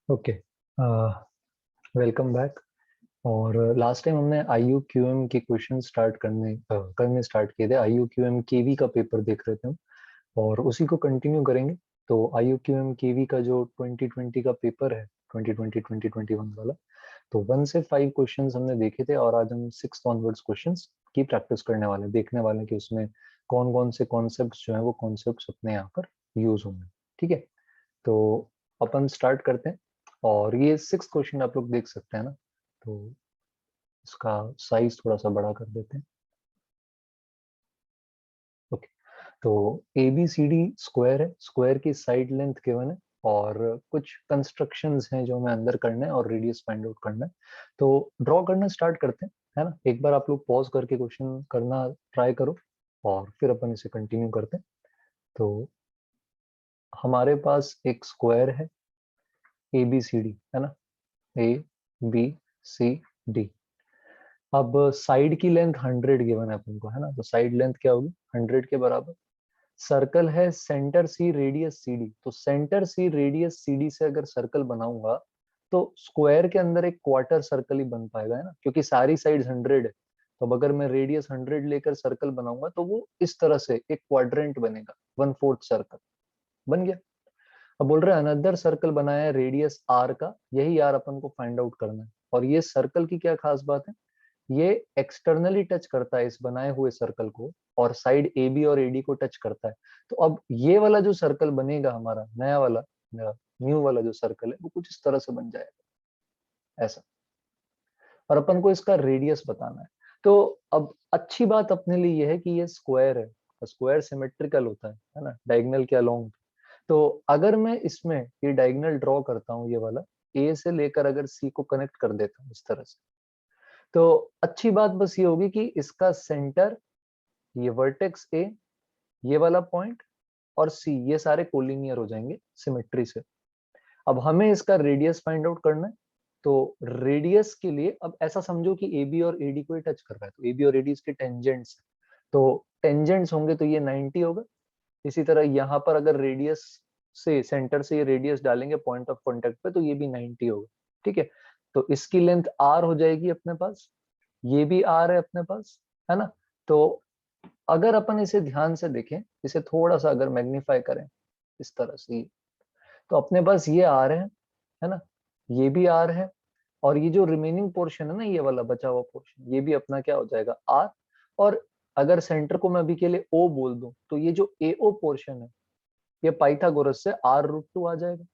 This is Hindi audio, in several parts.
Okay, welcome back. और लास्ट टाइम हमने IUQM के क्वेश्चन करने स्टार्ट किए थे। IUQM केवी का पेपर देख रहे थे हम, और उसी को कंटिन्यू करेंगे। तो IUQM केवी का जो 2020 का पेपर है, 2020-2021 वाला, तो 1 से 5 क्वेश्चंस हमने देखे थे, और आज हम 6 ऑनवर्ड्स क्वेश्चंस की प्रैक्टिस करने वाले हैं, देखने वाले हैं कि उसमें कौन कौन से कॉन्सेप्ट्स जो है वो कॉन्सेप्ट्स अपने यहाँ पर यूज होंगे। ठीक है, तो अपन स्टार्ट करते हैं। और ये 6 क्वेश्चन आप लोग देख सकते हैं ना, तो इसका साइज थोड़ा सा बड़ा कर देते हैं। ओके, तो ABCD स्क्वायर है, स्क्वायर की साइड लेंथ गिवन है, और कुछ कंस्ट्रक्शंस हैं जो हमें अंदर करना है और रेडियस फाइंड आउट करना है। तो ड्रॉ करना स्टार्ट करते हैं, है ना। एक बार आप लोग पॉज करके क्वेश्चन करना ट्राई करो, और फिर अपन इसे कंटिन्यू करते हैं। तो हमारे पास एक स्क्वायर है ABCD, है ना, ABCD। अब साइड की लेंथ 100 गिवन है अपन को, है ना, तो साइड लेंथ क्या होगी, 100 के बराबर। सर्कल है सेंटर सी रेडियस CD, तो सेंटर सी रेडियस CD से अगर सर्कल बनाऊंगा तो स्क्वायर के अंदर एक क्वार्टर सर्कल ही बन पाएगा, है ना, क्योंकि सारी साइड 100 है। तो अब अगर मैं रेडियस 100 लेकर सर्कल बनाऊंगा तो वो इस तरह से एक क्वाड्रेंट बनेगा, 1/4 सर्कल बन गया। अब बोल रहे हैं अनदर सर्कल बनाया है रेडियस R का, यही R अपन को फाइंड आउट करना है। और ये सर्कल की क्या खास बात है, ये एक्सटर्नली टच करता है इस बनाए हुए सर्कल को, और साइड AB और AD को टच करता है। तो अब ये वाला जो सर्कल बनेगा हमारा नया वाला, न्यू वाला जो सर्कल है, वो कुछ इस तरह से बन जाएगा, ऐसा। और अपन को इसका रेडियस बताना है। तो अब अच्छी बात अपने लिए ये है कि ये स्क्वायर है, स्क्वायर सिमेट्रिकल होता है ना, डायगोनल के अलोंग। तो अगर मैं इसमें ये डायगोनल ड्रॉ करता हूँ, ये वाला A से लेकर अगर C को कनेक्ट कर देता हूँ इस तरह से, तो अच्छी बात बस ये होगी कि इसका सेंटर, ये वर्टेक्स A, ये वाला पॉइंट और C, ये सारे कोलिनियर हो जाएंगे सिमेट्री से। अब हमें इसका रेडियस फाइंड आउट करना है। तो रेडियस के लिए अब ऐसा समझो कि AB और AD को ही टच कर रहा है, तो AB और AD इसके टेंजेंट्स, तो टेंजेंट्स होंगे तो ये 90 होगा। इसी तरह यहाँ पर अगर रेडियस से, सेंटर से ये रेडियस डालेंगे पॉइंट ऑफ कांटेक्ट पे, तो ये भी 90 होगा। ठीक है, तो इसकी लेंथ R हो जाएगी अपने पास, ये भी R है अपने पास, है ना। तो अगर अपन इसे ध्यान से देखें, इसे थोड़ा सा अगर मैग्नीफाई करें इस तरह से, तो अपने पास ये R है ना, ये भी R है, और ये जो रिमेनिंग पोर्शन है ना, ये वाला बचा हुआ पोर्शन, ये भी अपना क्या हो जाएगा, R। और अगर सेंटर को मैं अभी के लिए O बोल दूं, तो ये जो AO पोर्शन है, ये पाइथागोरस से R√2 आ जाएगा।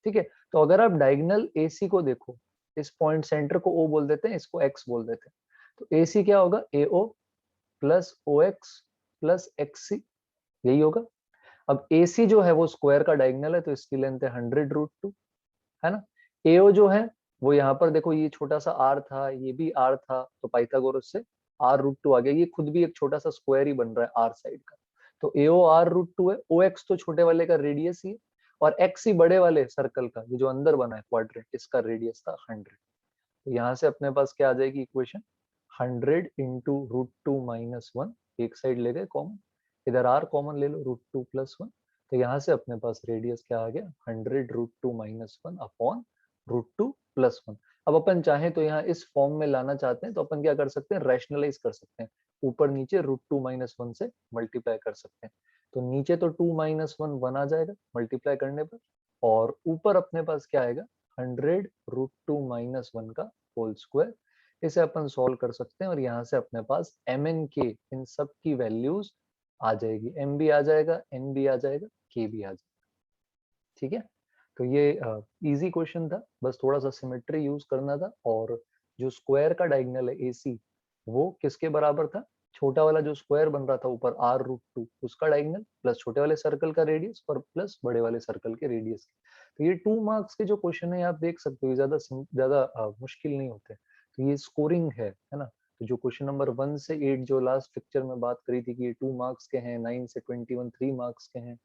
ठीक है, तो अगर आप डायगोनल AC को देखो, इस पॉइंट सेंटर को O बोल देते हैं, इसको X बोल देते हैं, तो AC क्या होगा, AO plus OX plus XC, यही होगा। अब AC जो है वो स्क्वायर का डायगोनल है, तो इसकी लेंथ है 100√2, है ना। AO जो है वो यहाँ पर देखो, ये छोटा सा R था, ये भी R था, तो पाइथागोरस से R√2 आ गया। ये खुद भी एक छोटा सा स्क्वायर ही बन रहा है R साइड का, तो AO R√2 है। OX तो छोटे वाले का रेडियस ही है, और XC बड़े वाले सर्कल का, ये जो अंदर बना है क्वाड्रेंट, इसका रेडियस था 100। तो यहाँ से अपने पास क्या आ जाएगी इक्वेशन, 100 इंटू √2 - 1, एक साइड ले गए कॉमन, इधर R कॉमन ले लो, √2 + 1। तो यहाँ से अपने पास रेडियस क्या आ गया, 100 √2 - 1 अपॉन √2 + 1। अब अपन चाहे तो यहाँ इस फॉर्म में लाना चाहते हैं, तो अपन क्या कर सकते हैं, रैशनलाइज कर सकते हैं, ऊपर नीचे √2 - 1 से मल्टीप्लाई कर सकते हैं। तो नीचे तो 2 - 1 1 आ जाएगा मल्टीप्लाई करने पर, और ऊपर अपने पास क्या आएगा, 100 √2 - 1 का होल स्क्वायर। इसे अपन सॉल्व कर सकते हैं, और यहाँ से अपने पास mn k इन सब की वैल्यूज आ जाएगी, m भी आ जाएगा, n भी आ जाएगा, k भी आ जाएगा। ठीक है, तो ये इजी क्वेश्चन था, बस थोड़ा सा सिमेट्री यूज करना था। और जो स्क्वायर का डायगोनल है AC, वो किसके बराबर था, छोटा वाला जो स्क्वायर बन रहा था ऊपर R√2, उसका डायगोनल प्लस छोटे वाले सर्कल का रेडियस और प्लस बड़े वाले सर्कल के रेडियस। तो ये 2 मार्क्स के जो क्वेश्चन है आप देख सकते हो, ज्यादा मुश्किल नहीं होते। तो ये स्कोरिंग है ना। तो जो क्वेश्चन नंबर 1 से 8 जो लास्ट पिक्चर में बात करी थी कि ये 2 मार्क्स के हैं, 9 से 21 3 मार्क्स के हैं,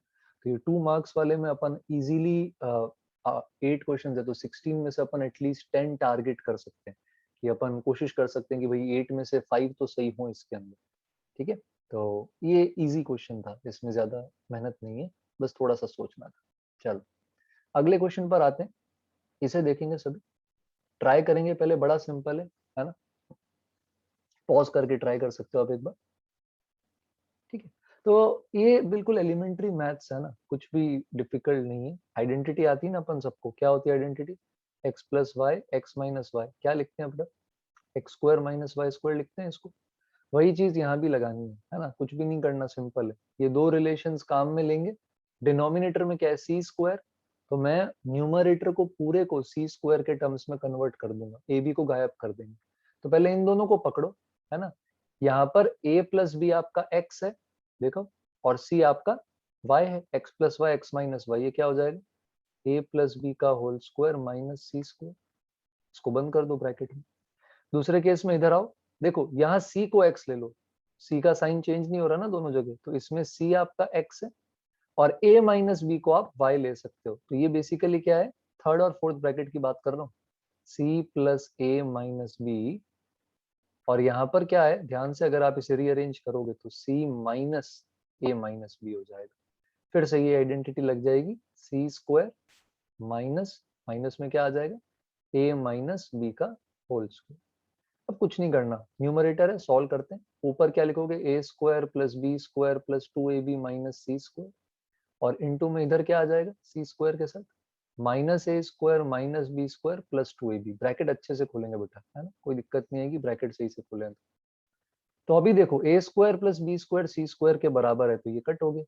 तो ये 2 मार्क्स वाले में अपन इजीली 8 क्वेश्चन है, तो 16 में से अपन एटलीस्ट 10 टारगेट कर सकते हैं, कि अपन कोशिश कर सकते हैं कि भाई 8 में से 5 तो सही हो इसके अंदर। ठीक है, तो ये इजी क्वेश्चन था, इसमें ज्यादा मेहनत नहीं है, बस थोड़ा सा सोचना था। चलो अगले क्वेश्चन पर आते हैं। इसे देखेंगे सभी, ट्राई करेंगे। पहले बड़ा सिंपल है ना, पॉज करके ट्राई कर सकते हो आप एक बार, ठीक है। तो ये बिल्कुल एलिमेंट्री मैथ्स है ना, कुछ भी डिफिकल्ट नहीं है। आइडेंटिटी आती है ना अपन सबको, क्या होती है identity? X plus Y, X minus Y, क्या लिखते हैं अपना? X square minus Y square लिखते हैं इसको। वही चीज यहाँ भी लगानी है ना, कुछ भी नहीं करना, सिंपल है। ये दो रिलेशंस काम में लेंगे। डिनोमिनेटर में क्या है? सी स्क्वायर, तो मैं न्यूमरेटर को पूरे को सी स्क्वायर के टर्म्स में कन्वर्ट कर दूंगा, ए बी को गायब कर देंगे। तो पहले इन दोनों को पकड़ो, है ना। यहाँ पर a प्लस बी आपका x है, देखो, और c आपका y है, x plus Y X minus Y. ये क्या हो जाएगा? a प्लस बी का whole square minus C square. इसको बंद कर दो ब्रैकेट में। दूसरे केस में इधर आओ, देखो यहाँ c को x ले लो, c का साइन चेंज नहीं हो रहा ना दोनों जगह, तो इसमें c आपका x है और a माइनस बी को आप y ले सकते हो। तो ये बेसिकली क्या है? थर्ड और फोर्थ ब्रैकेट की बात कर रहा हूँ, c plus a minus B. और यहाँ पर क्या है, ध्यान से अगर आप इसे रीअरेंज करोगे तो c minus a minus B हो जाएगा। फिर से ये आइडेंटिटी लग जाएगी, सी स्क्वायर माइनस माइनस में क्या आ जाएगा? a माइनस बी का होल स्क्वायर। अब कुछ नहीं करना, न्यूमरेटर है, सॉल्व करते हैं। ऊपर क्या लिखोगे? A square plus B square plus 2ab minus C square, और इनटू में इधर क्या आ जाएगा? सी स्क्वायर के साथ minus A square minus B square plus 2ab। Bracket अच्छे से खोलेंगे बेटा, है ना, कोई दिक्कत नहीं आएगी, ब्रैकेट सही से खोलें। तो अभी देखो, ए स्क्वायर प्लस बी स्क्वायर सी स्क्वायर के बराबर है, तो ये कट हो गया,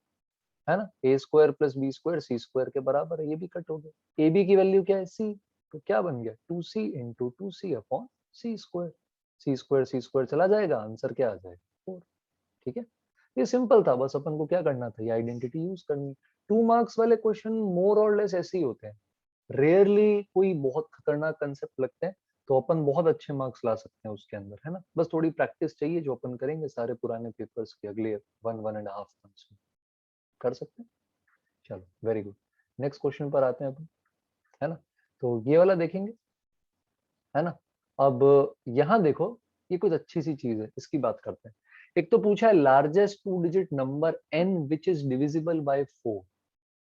है ना। ए स्क्वायर प्लस बी स्क्वायर सी स्क्वायर के बराबर है, ये भी कट हो गया। ए बी की वैल्यू क्या है? सी, तो क्या बन गया? 2c इंटू 2c अपॉन सी स्क्वायर। सी स्क्वायर चला जाएगा, आंसर क्या आ जाएगा? 4। ठीक है, ये सिंपल था, बस अपन को क्या करना था? ये आइडेंटिटी यूज करनी। 2 मार्क्स वाले क्वेश्चन मोर और लेस ऐसे ही होते हैं, रेयरली कोई बहुत खतरनाक कंसेप्ट लगते हैं, तो अपन बहुत अच्छे मार्क्स ला सकते हैं उसके अंदर, है ना। बस थोड़ी प्रैक्टिस चाहिए, जो अपन करेंगे सारे पुराने पेपर्स के अगले 1-1.5 मंथ्स में कर सकते हैं। चलो, वेरी गुड। नेक्स्ट क्वेश्चन पर आते हैं अपन, है ना। तो ये वाला देखेंगे, है ना। अब यहाँ देखो, ये कुछ अच्छी सी चीज है, इसकी बात करते हैं। एक तो पूछा है largest 2 digit number n which is divisible by 4।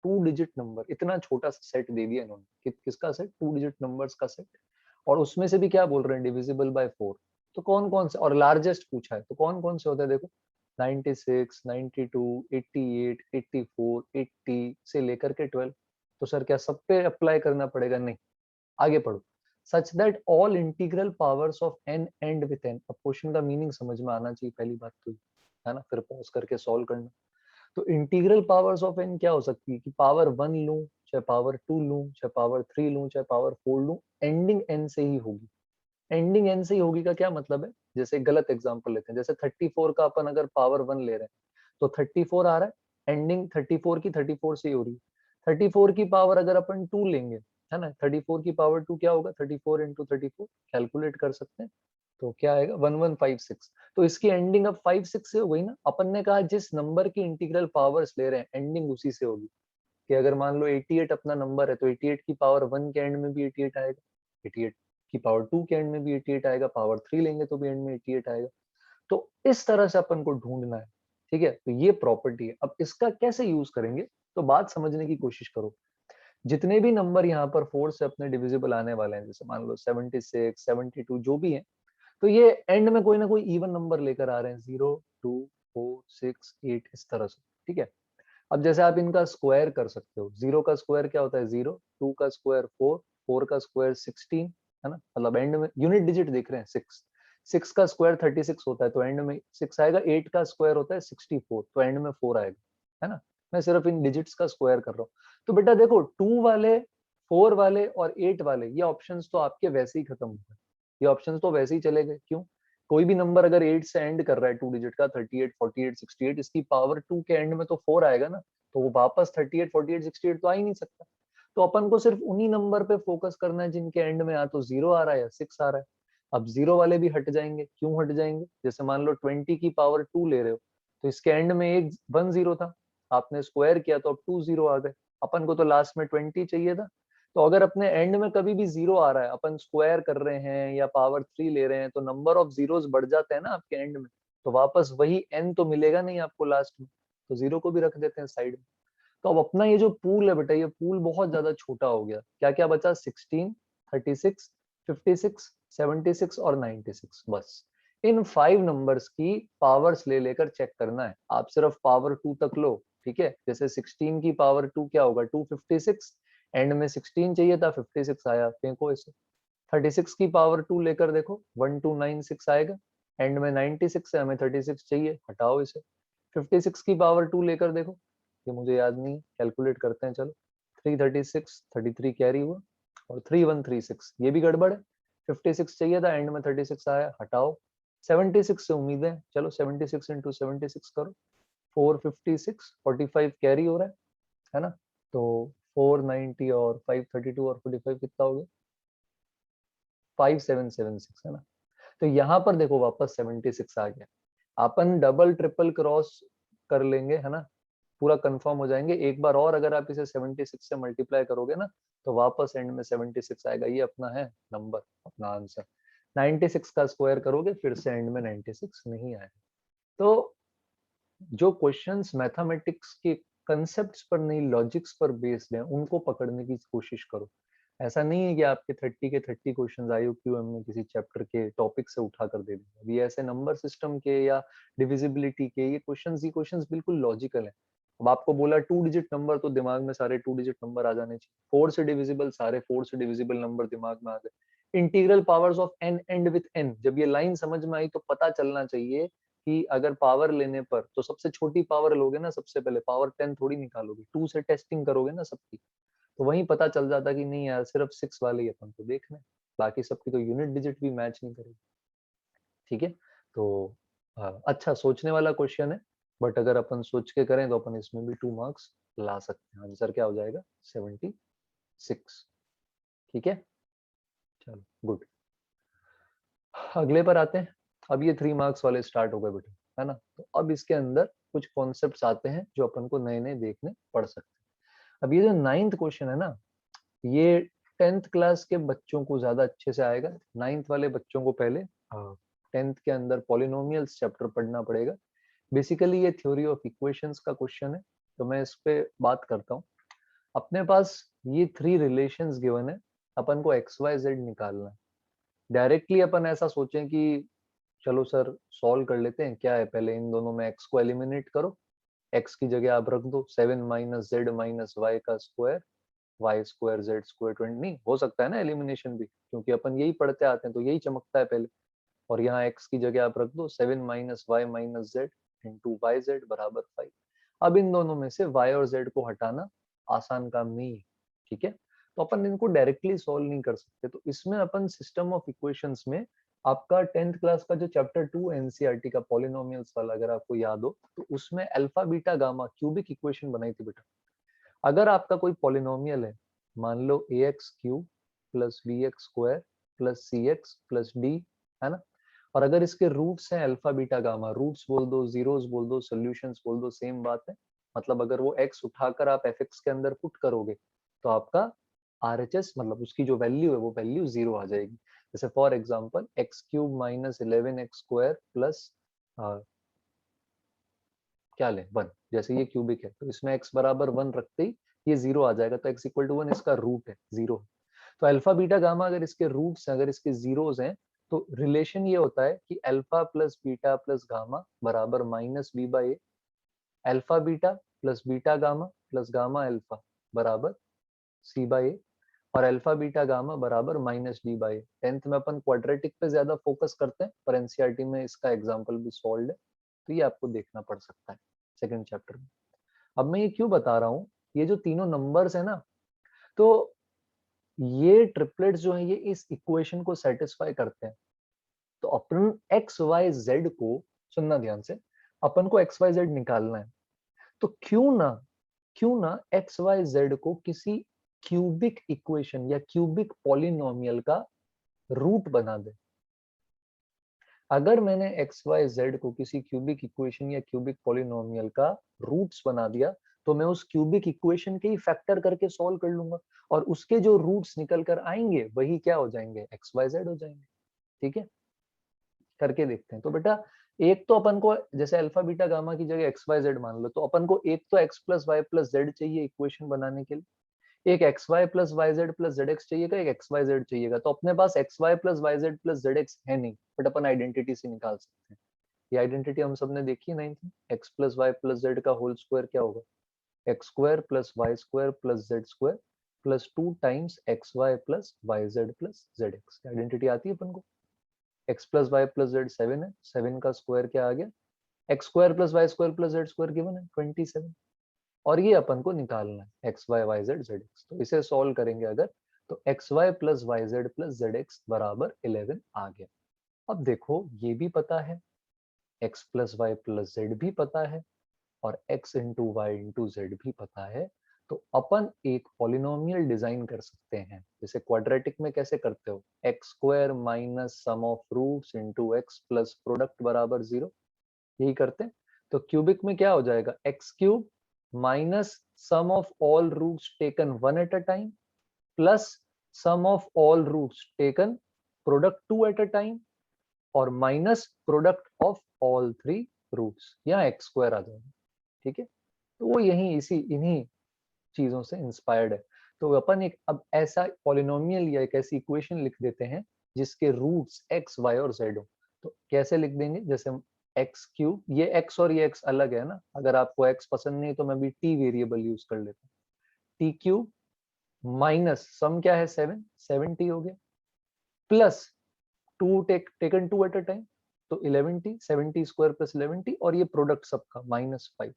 2 digit number, इतना छोटा सा सेट दे दिया इन्होंने, किसका सेट? 2 डिजिट नंबर्स का सेट, और उसमें से भी क्या बोल रहे हैं? Divisible by 4। तो कौन कौन से, और लार्जेस्ट पूछा है, तो कौन कौन से होते हैं? देखो, 96, 92, 88, 84, 80 से लेकर के 12। तो सर क्या सब पे अप्लाई करना पड़ेगा? नहीं, आगे पढ़ो। Such that all integral powers of n and with n। अब क्वेश्चन का मीनिंग समझ में आना चाहिए, पहली बात तो, है ना, फिर पॉज करके सॉल्व करना। तो इंटीग्रल पावर्स ऑफ n क्या हो सकती है? कि पावर 1 लूं, चाहे पावर 2 लूं, चाहे पावर 3 लूं, चाहे पावर 4 लूं, एंडिंग n से ही होगी। एंडिंग n से ही होगी का क्या मतलब है? जैसे गलत एग्जांपल लेते हैं, जैसे 34 का अपन अगर पावर 1 ले रहे हैं, तो 34 आ रहा है, एंडिंग 34 की 34 से ही हो रही है। 34 की पावर अगर अपन 2 लेंगे, है ना, 34 की पावर 2 क्या होगा? 34 इंटू 34, कैलकुलेट कर सकते हैं, तो क्या आएगा? 1156। तो इसकी एंडिंग अब 5-6 से हो गई ना। अपन ने कहा जिस नंबर की इंटीग्रल पावर्स ले रहे हैं, एंडिंग उसी से होगी। कि अगर मान लो 88 अपना नंबर है, तो 88 की पावर 1 के एंड में भी 88 आएगा, 88 की पावर 2 के एंड में भी 88 आएगा, पावर 3 लेंगे तो भी एंड में 88 आएगा। तो इस तरह से अपन को ढूंढना है, ठीक है। तो ये प्रॉपर्टी है। अब इसका कैसे यूज करेंगे, तो बात समझने की कोशिश करो। जितने भी नंबर यहाँ पर 4 से अपने डिविजिबल आने वाले हैं, जैसे मान लो 76, 72, जो भी है, तो ये एंड में कोई ना कोई इवन नंबर लेकर आ रहे हैं, 0, 2, 4, 6, 8, इस तरह से, ठीक है। अब जैसे आप इनका स्क्वायर कर सकते हो, 0 का स्क्वायर क्या होता है? 0, 2 का स्क्वायर 4, 4 का स्क्वायर 16, है ना, मतलब एंड में यूनिट डिजिट देख रहे हैं 6। 6 का स्क्वायर 36 होता है, तो एंड में 6 आएगा। 8 का स्क्वायर होता है 64, तो एंड में 4 आएगा, है ना। मैं सिर्फ इन डिजिट्स का स्क्वायर कर रहा हूँ। तो बेटा देखो, 2 वाले, 4 वाले और 8 वाले, ये ऑप्शंस तो आपके वैसे ही खत्म हो गए, ये ऑप्शंस तो वैसे ही चले गए। क्यों? कोई भी नंबर अगर 8 से एंड कर रहा है, 2 डिजिट का, 38, 48, 68, इसकी पावर 2 के एंड में तो 4 आएगा ना, तो वो वापस 38, 48, 68 तो आ ही नहीं सकता। तो अपन को सिर्फ उन्हीं नंबर पे फोकस करना है जिनके एंड में या तो 0 आ रहा है या 6 आ रहा है। अब 0 वाले भी हट जाएंगे, क्यों हट जाएंगे? जैसे मान लो 20 की पावर 2 ले रहे हो, तो इसके एंड में एक 1 0 था, आपने स्क्वायर किया तो अब 2 0 आ गए। अपन को तो लास्ट में 20 चाहिए था। तो अगर अपने एंड में कभी भी 0 आ रहा है, अपन स्क्वायर कर रहे हैं या पावर 3 ले रहे हैं, तो नंबर ऑफ जीरोस बढ़ जाते हैं ना आपके एंड में, तो वापस वही n तो मिलेगा नहीं आपको लास्ट में, तो 0 को भी रख देते हैं साइड में। तो अब अपना ये जो पूल है बेटा, ये पूल बहुत ज्यादा छोटा हो गया। क्या क्या बचा? 16, 36, 56, 76 और 96। बस इन 5 नंबर्स की पावर्स ले लेकर चेक करना है। आप सिर्फ पावर 2 तक लो, ठीक है। जैसे 16 की पावर 2 क्या होगा? 256। एंड में 16 चाहिए था, 56 आया, फेंको इसे। 36 की पावर 2 लेकर देखो, 1296 आएगा। एंड में 96 है, हमें 36 चाहिए, हटाओ इसे। 56 की पावर 2 लेकर देखो, ये मुझे याद नहीं है, कैलकुलेट करते हैं चलो। 336, 33 कैरी हुआ, और 3136 ये भी गड़बड़ है। 56 चाहिए था, एंड में 36 आया, हटाओ। 76 से उम्मीद है, चलो 76 इंटू 76 करो। 456, 45 कैरी हो रहा है ना। तो 490 और 532 और 45 कितना हो गया? 5776 है ना। तो यहाँ पर देखो वापस 76 आ गया। अपन डबल ट्रिपल क्रॉस कर लेंगे, है ना, पूरा कंफर्म हो जाएंगे। एक बार और अगर आप इसे 76 से मल्टीप्लाई करोगे ना, तो वापस एंड में 76 आएगा। ये अपना है नंबर, अपना आंसर। 96 का स्क्वायर करोगे, फिर से एंड में 96 नहीं आएगा। तो जो क्वेश्चंस मैथमेटिक्स के कंसेप्ट्स पर नहीं, लॉजिक्स पर बेस्ड हैं, उनको पकड़ने की कोशिश करो। ऐसा नहीं है कि आपके 30 के 30 क्वेश्चंस IUQM में किसी चैप्टर के टॉपिक से उठा कर दे देंगे। ये ऐसे नंबर सिस्टम के या डिविजिबिलिटी के ये क्वेश्चंस बिल्कुल लॉजिकल है। अब आपको बोला 2 डिजिट नंबर, तो दिमाग में सारे 2 डिजिट नंबर आ जाने चाहिए। 4 से डिविजिबल, सारे 4 से डिविजिबल नंबर दिमाग में आ गए। Integral powers of n and with n, जब ये लाइन समझ में आई तो पता चलना चाहिए कि अगर पावर लेने पर तो सबसे छोटी पावर लोगे ना, सबसे पहले पावर 10 थोड़ी निकालोगे, 2 से टेस्टिंग करोगे ना सबकी। तो वहीं पता चल जाता कि नहीं यार, सिर्फ 6 वाले ही अपन को देखना है, बाकी सबकी तो यूनिट डिजिट भी मैच नहीं करेगी। ठीक है। तो अच्छा सोचने वाला क्वेश्चन है, बट अगर अपन सोच के करें तो अपन इसमें भी 2 मार्क्स ला सकते हैं। आंसर क्या हो जाएगा? 76। ठीक है, चलो गुड। अगले पर आते हैं। अब ये 3 मार्क्स वाले स्टार्ट हो गए बेटा, है ना। तो अब इसके अंदर कुछ कॉन्सेप्ट्स आते हैं जो अपन को नए नए देखने पड़ सकते हैं। अब ये जो 9th क्वेश्चन है ना, ये 10th क्लास के बच्चों को ज्यादा अच्छे से आएगा। 9th वाले बच्चों को पहले 10th के अंदर पॉलिनोमियल्स चैप्टर पढ़ना पड़ेगा। बेसिकली ये थ्योरी ऑफ इक्वेशंस का क्वेश्चन है, तो मैं इस पे बात करता हूँ। अपने पास ये 3 रिलेशंस गिवन है, अपन को एक्स वाई जेड निकालना है। डायरेक्टली अपन ऐसा सोचें कि चलो सर सॉल्व कर लेते हैं, क्या है, पहले इन दोनों में x को एलिमिनेट करो। x की जगह आप रख दो 7 माइनस जेड माइनस वाई का square, Y square Z square 20। नहीं हो सकता है ना एलिमिनेशन भी, क्योंकि अपन यही पढ़ते आते हैं तो यही चमकता है पहले। और यहाँ x की जगह आप रख दो 7 minus Y minus Z into Y Z बराबर 5। अब इन दोनों में से y और z को हटाना आसान काम नहीं है, ठीक है। तो अपन इनको डायरेक्टली सॉल्व नहीं कर सकते। तो इसमें अपन सिस्टम ऑफ इक्वेशंस में आपका 10th क्लास का जो चैप्टर 2 एनसीईआरटी का पॉलिनोमियल्स वाला अगर आपको याद हो, तो उसमें alpha beta gamma cubic equation बनाई थी बेटा। अगर आपका कोई पॉलिनोमियल है, मान लो ax cube plus bx square plus cx plus d, है ना, और अगर इसके रूट्स हैं अल्फा बीटा गामा, रूट्स बोल दो, जीरोस बोल दो, सॉल्यूशंस बोल दो, सेम बात है। मतलब अगर वो x उठाकर आप fx के अंदर पुट करोगे, तो आपका RHS मतलब उसकी जो वैल्यू है वो वैल्यू 0 आ जाएगी। जैसे for example x cube minus 11x square plus क्या लें 1, जैसे ये क्यूबिक है तो इसमें x बराबर 1 रखते ही ये 0 आ जाएगा। तो x इक्वल टू 1 इसका रूट है, 0। तो अल्फा बीटा गामा अगर इसके रूट्स हैं, अगर इसके जीरोस हैं, तो रिलेशन ये होता है कि alpha plus beta plus gamma बराबर minus b by a. Alpha beta plus beta gamma plus gamma alpha बराबर सी बाई ए। और अल्फा बीटा गामा बराबर minus d by a. 10th में अपन क्वाड्रेटिक पे ज्यादा फोकस करते हैं, पर एनसीईआरटी में इसका एग्जांपल भी सॉल्व है, तो ये आपको देखना पड़ सकता है सेकंड चैप्टर में। अब मैं ये क्यों बता रहा हूँ, ये जो तीनों नंबर्स है ना, तो ये ट्रिपलेट्स जो है ये इस इक्वेशन को सेटिस्फाई करते हैं। तो अपन एक्स वाई जेड को, सुनना ध्यान से, अपन को एक्स वाई जेड निकालना है। तो क्यों ना एक्स वाई जेड को किसी क्यूबिक इक्वेशन या क्यूबिक पॉलिनोमियल का रूट बना दे। अगर मैंने एक्स वाई जेड को किसी क्यूबिक इक्वेशन या क्यूबिक पॉलिनोमियल का रूट्स बना दिया, तो मैं उस क्यूबिक इक्वेशन के ही फैक्टर करके सॉल्व कर लूंगा, और उसके जो रूट्स निकल कर आएंगे वही क्या हो जाएंगे, एक्स वाई जेड हो जाएंगे। ठीक है, करके देखते हैं। तो बेटा एक तो अपन को जैसे अल्फा बीटा गामा की जगह एक्स वाई जेड मान लो, तो अपन को एक तो x plus y plus z चाहिए इक्वेशन बनाने के लिए, एक x y plus y z plus z x चाहिएगा, एक एक्स वाई जेड चाहिएगा। तो अपने पास x y plus y z plus z x है नहीं, बट अपन आइडेंटिटी से निकाल सकते हैं। ये आइडेंटिटी हम सबने देखी नहीं थी, x plus y plus z का होल स्क्वायर क्या होगा, x square plus y square plus z square plus 2 times x y plus y z plus z x. Identity आती है अपन को, x plus y plus z 7 है, 7 का स्क्वायर क्या आ गया, x square plus y square plus z square given है 27, और ये अपन को निकालना है x Y Y z z x. तो इसे सॉल्व करेंगे अगर, तो x y plus y z plus z x बराबर 11 आ गया। अब देखो ये भी पता है, x plus y plus z भी पता है, और x into y into z भी पता है। तो अपन एक पॉलिनोमियल डिजाइन कर सकते हैं, जैसे क्वाड्रेटिक में कैसे करते हो, x square minus sum of roots into x plus product बराबर 0, यही करते हैं। तो क्यूबिक में क्या हो जाएगा, x cube minus sum of all roots taken one at a time plus sum of all roots taken product two at a time और minus product of all three roots, यहाँ एक्स स्क्वायर आ जाएगा। ठीक है, तो वो यही इसी इन्हीं चीजों से इंस्पायर्ड है। तो अपन एक अब ऐसा पॉलिनोमियल या एक ऐसी इक्वेशन लिख देते हैं जिसके रूट्स एक्स वाई और जेड हो। तो कैसे लिख देंगे, जैसे हम एक्स क्यूब, ये एक्स और ये एक्स अलग है ना, अगर आपको एक्स पसंद नहीं तो मैं भी टी वेरिएबल यूज कर लेता हूँ, टी क्यूब माइनस सम क्या है 7, 7t हो गया, plus two taken two at a time, तो 11t, 7t square plus 11t, और ये प्रोडक्ट सबका -5।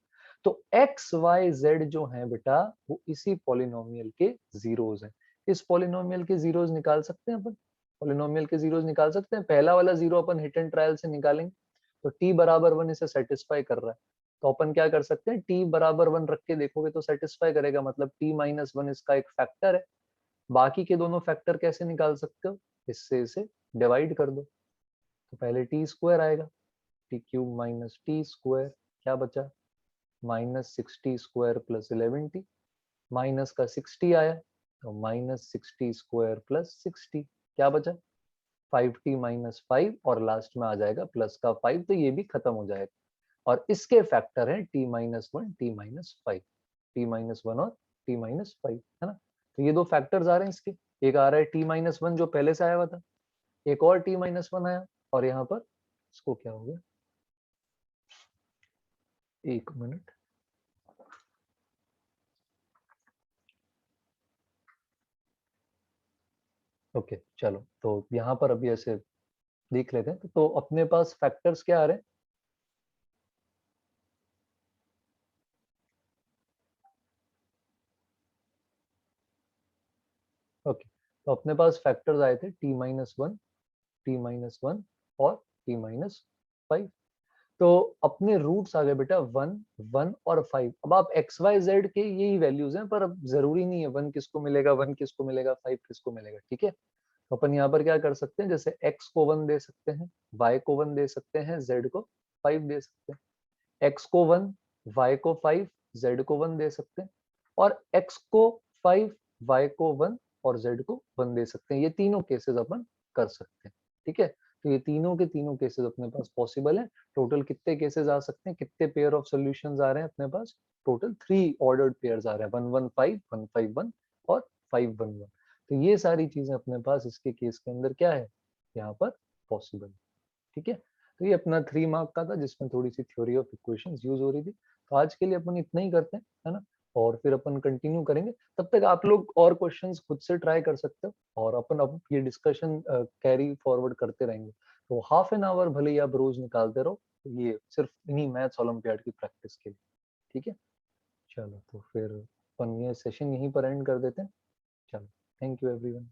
तो एक्स वाई जेड जो है बेटा वो इसी पॉलिनोमियल के जीरोज हैं। इस पॉलिनोमियल के जीरोज निकाल सकते हैं अपन, पॉलिनोमियल के जीरोज निकाल सकते हैं। पहला वाला zero upon hit and trial से निकालेंगे, तो t बराबर 1 इसे सेटिस्फाई कर रहा है, तो अपन क्या कर सकते हैं, t बराबर 1 रख के देखोगे तो सेटिस्फाई करेगा, मतलब t माइनस 1 इसका एक फैक्टर है। बाकी के दोनों फैक्टर कैसे निकाल सकते हो, इससे इसे डिवाइड कर दो, तो पहले टी स्क्वायर आएगा, T cube minus T square, क्या बचा -60 स्क्वायर प्लस 11t, माइनस का 60 आया तो -60 स्क्वायर प्लस 60, क्या बचा 5t माइनस 5, और लास्ट में आ जाएगा प्लस का 5, तो ये भी खत्म हो जाएगा। और इसके फैक्टर है t minus 1 t minus 5, t minus 1 और t माइनस 5, है ना। तो ये दो फैक्टर्स आ रहे हैं इसके, एक आ रहा है t माइनस 1 जो पहले से आया हुआ था, एक और t माइनस 1 आया, और यहाँ पर इसको क्या हो गया, एक मिनट, ओके चलो, तो यहाँ पर अभी ऐसे देख लेते हैं। तो अपने पास फैक्टर्स क्या आ रहे हैं, ओके, तो अपने पास फैक्टर्स आए थे t माइनस 1, t माइनस 1 और t माइनस 5। तो अपने रूट्स आ गए बेटा 1, 1 और 5। अब आप एक्स वाई जेड के यही वैल्यूज हैं, पर अब जरूरी नहीं है 1 किसको मिलेगा, 1 किसको मिलेगा, 5 किसको मिलेगा, ठीक है। तो अपन यहाँ पर क्या कर सकते हैं, जैसे x को 1 दे सकते हैं, y को 1 दे सकते हैं, z को 5 दे सकते हैं, x को 1, y को 5, z को 1 दे सकते हैं, और x को 5, y को 1 और z को 1 दे सकते हैं। ये तीनों केसेस अपन कर सकते हैं, ठीक है। तो ये तीनों के तीनों केसेस अपने पास पॉसिबल है। टोटल कितने केसेस आ सकते हैं, कितने पेयर ऑफ सॉल्यूशंस आ रहे हैं अपने पास, टोटल 3 ऑर्डर्ड पेयर्स आ रहे हैं, 115, 151 और 511। तो ये सारी चीजें अपने पास इसके केस के अंदर क्या है, यहाँ पर पॉसिबल, ठीक है। तो ये अपना 3 मार्क का था, जिसमें थोड़ी सी थ्योरी ऑफ इक्वेशंस यूज हो रही थी। तो आज के लिए अपन इतना ही करते हैं, है ना, और फिर अपन कंटिन्यू करेंगे। तब तक आप लोग और क्वेश्चंस खुद से ट्राई कर सकते हो, और अपन अब ये डिस्कशन कैरी फॉरवर्ड करते रहेंगे। तो हाफ एन आवर भले ही आप रोज निकालते रहो, ये सिर्फ इन्हीं मैथ्स ओलंपियाड की प्रैक्टिस के लिए, ठीक है। चलो तो फिर अपन ये सेशन यहीं पर एंड कर देते हैं। चलो, थैंक यू एवरीवन।